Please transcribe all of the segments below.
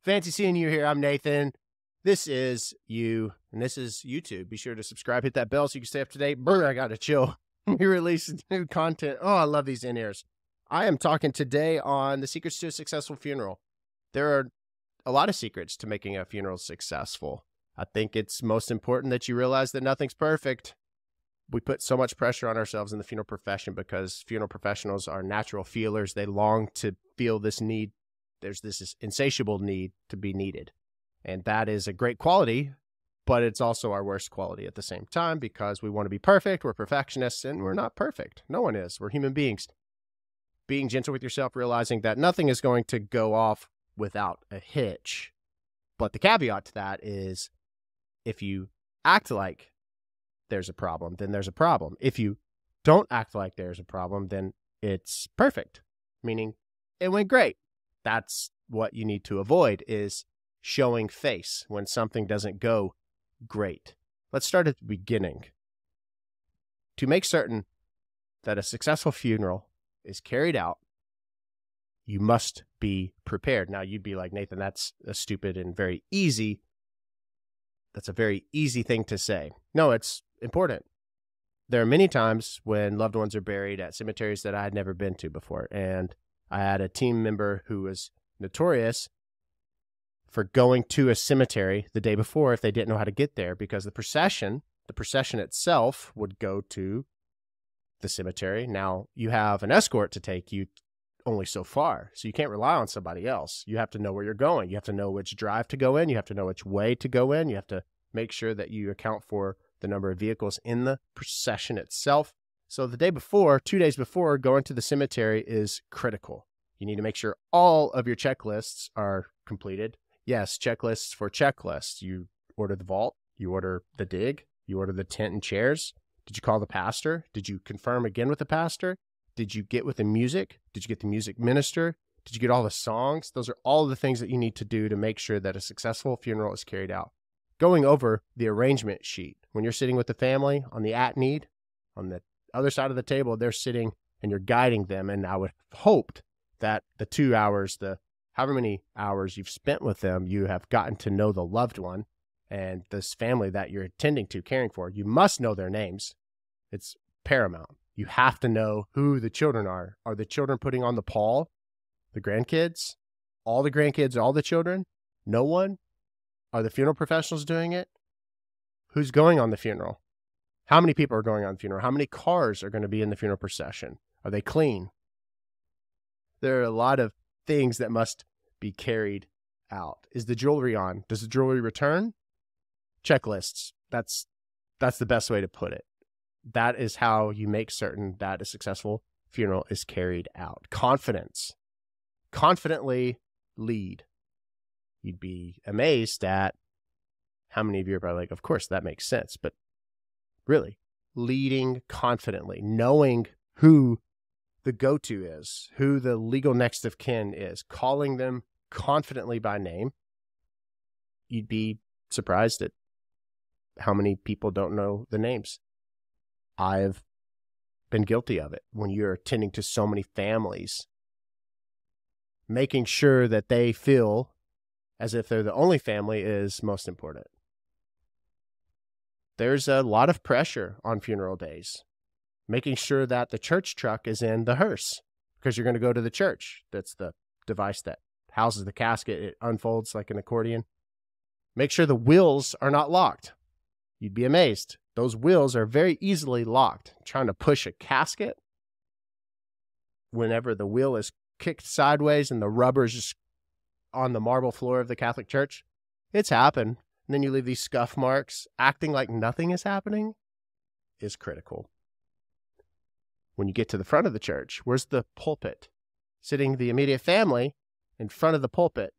Fancy seeing you here. I'm Nathan. This is you, and this is YouTube. Be sure to subscribe, hit that bell so you can stay up to date. Brr, I got to chill. We release new content. Oh, I love these in-ears. I am talking today on the secrets to a successful funeral. There are a lot of secrets to making a funeral successful. I think it's most important that you realize that nothing's perfect. We put so much pressure on ourselves in the funeral profession because funeral professionals are natural feelers. They long to feel this need. There's this insatiable need to be needed. And that is a great quality, but it's also our worst quality at the same time because we want to be perfect. We're perfectionists and we're not perfect. No one is. We're human beings. Being gentle with yourself, realizing that nothing is going to go off without a hitch. But the caveat to that is if you act like there's a problem, then there's a problem. If you don't act like there's a problem, then it's perfect, meaning it went great. That's what you need to avoid is showing face when something doesn't go great. Let's start at the beginning. To make certain that a successful funeral is carried out, you must be prepared. Now, you'd be like, Nathan, that's a stupid and very easy. That's a very easy thing to say. No, it's important. There are many times when loved ones are buried at cemeteries that I had never been to before, and I had a team member who was notorious for going to a cemetery the day before if they didn't know how to get there because the procession itself would go to the cemetery. Now, you have an escort to take you only so far, so you can't rely on somebody else. You have to know where you're going. You have to know which drive to go in. You have to know which way to go in. You have to make sure that you account for the number of vehicles in the procession itself. So the day before, 2 days before, going to the cemetery is critical. You need to make sure all of your checklists are completed. Yes, checklists for checklists. You order the vault, you order the dig, you order the tent and chairs. Did you call the pastor? Did you confirm again with the pastor? Did you get with the music? Did you get the music minister? Did you get all the songs? Those are all the things that you need to do to make sure that a successful funeral is carried out. Going over the arrangement sheet. When you're sitting with the family on the at-need, on the other side of the table, they're sitting and you're guiding them. And I would have hoped that the 2 hours, however many hours you've spent with them, you have gotten to know the loved one and this family that you're attending to, caring for. You must know their names. It's paramount. You have to know who the children are. Are the children putting on the pall? The grandkids? All the grandkids, all the children? No one? Are the funeral professionals doing it? Who's going on the funeral? How many people are going on the funeral? How many cars are going to be in the funeral procession? Are they clean? There are a lot of things that must be carried out. Is the jewelry on? Does the jewelry return? Checklists. That's the best way to put it. That is how you make certain that a successful funeral is carried out. Confidence. Confidently lead. You'd be amazed at how many of you are probably like, of course, that makes sense. But really, leading confidently, knowing who the go-to is, who the legal next of kin is, calling them confidently by name. You'd be surprised at how many people don't know the names. I've been guilty of it when you're attending to so many families, making sure that they feel as if they're the only family is most important. There's a lot of pressure on funeral days, making sure that the church truck is in the hearse because you're going to go to the church. That's the device that houses the casket. It unfolds like an accordion. Make sure the wheels are not locked. You'd be amazed. Those wheels are very easily locked. Trying to push a casket, whenever the wheel is kicked sideways and the rubber is just on the marble floor of the Catholic Church, it's happened. And then you leave these scuff marks. Acting like nothing is happening is critical. When you get to the front of the church, where's the pulpit? Sitting the immediate family in front of the pulpit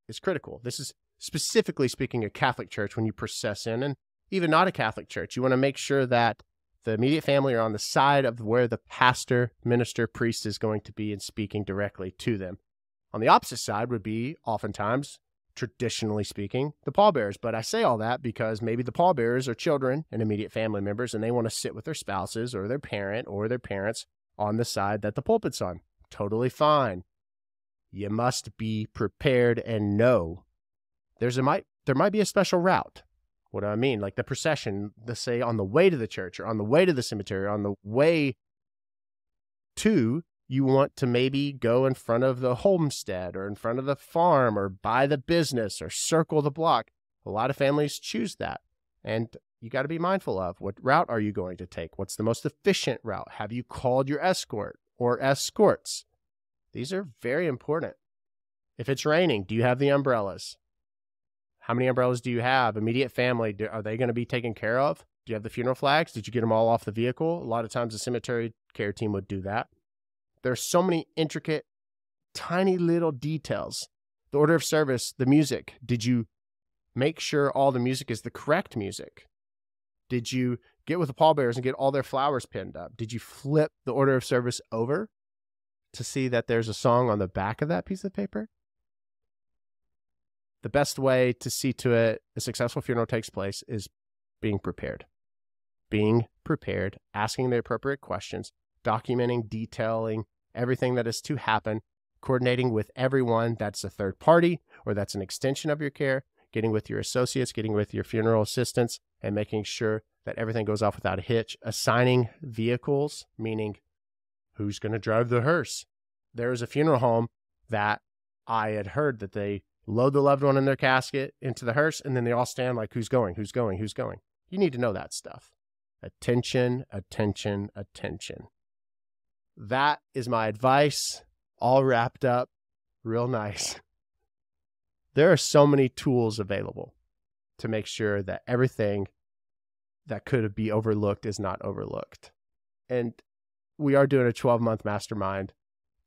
is critical. This is specifically speaking a Catholic church when you process in, and even not a Catholic church. You want to make sure that the immediate family are on the side of where the pastor, minister, priest is going to be and speaking directly to them. On the opposite side would be, oftentimes, traditionally speaking, the pallbearers. But I say all that because maybe the pallbearers are children and immediate family members, and they want to sit with their spouses or their parent or their parents on the side that the pulpit's on. Totally fine. You must be prepared and know there might be a special route. What do I mean? Like the procession, let's say on the way to the church or on the way to the cemetery, or on the way to, you want to maybe go in front of the homestead or in front of the farm or by the business or circle the block. A lot of families choose that. And you got to be mindful of what route are you going to take? What's the most efficient route? Have you called your escort or escorts? These are very important. If it's raining, do you have the umbrellas? How many umbrellas do you have? Immediate family, are they going to be taken care of? Do you have the funeral flags? Did you get them all off the vehicle? A lot of times the cemetery care team would do that. There's so many intricate, tiny little details. The order of service, the music. Did you make sure all the music is the correct music? Did you get with the pallbearers and get all their flowers pinned up? Did you flip the order of service over to see that there's a song on the back of that piece of paper? The best way to see to it a successful funeral takes place is being prepared. Being prepared, asking the appropriate questions, documenting, detailing everything that is to happen, coordinating with everyone that's a third party or that's an extension of your care, getting with your associates, getting with your funeral assistants, and making sure that everything goes off without a hitch. Assigning vehicles, meaning who's going to drive the hearse. There was a funeral home that I had heard that they load the loved one in their casket into the hearse, and then they all stand like, who's going, who's going, who's going? You need to know that stuff. Attention, attention, attention. That is my advice, all wrapped up real nice. There are so many tools available to make sure that everything that could be overlooked is not overlooked. And we are doing a 12-month mastermind.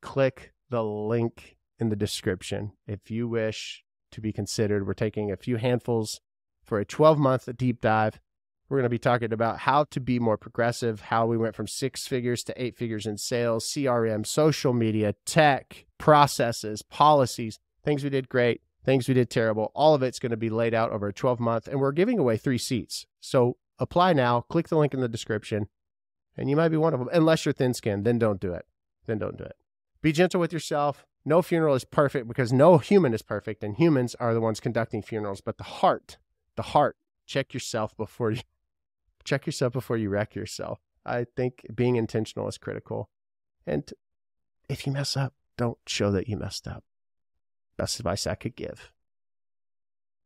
Click the link in the description if you wish to be considered. We're taking a few handfuls for a 12-month deep dive. We're going to be talking about how to be more progressive, how we went from 6 figures to 8 figures in sales, CRM, social media, tech, processes, policies, things we did great, things we did terrible. All of it's going to be laid out over a 12-month, and we're giving away 3 seats. So apply now, click the link in the description, and you might be one of them. Unless you're thin-skinned, then don't do it. Then don't do it. Be gentle with yourself. No funeral is perfect because no human is perfect, and humans are the ones conducting funerals. But the heart, check yourself before you wreck yourself. I think being intentional is critical. And if you mess up, don't show that you messed up. Best advice I could give.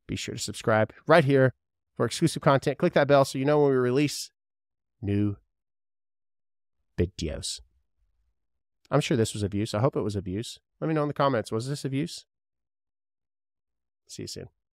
Be sure to subscribe right here for exclusive content. Click that bell so you know when we release new videos. I'm sure this was abuse. I hope it was abuse. Let me know in the comments. Was this abuse? See you soon.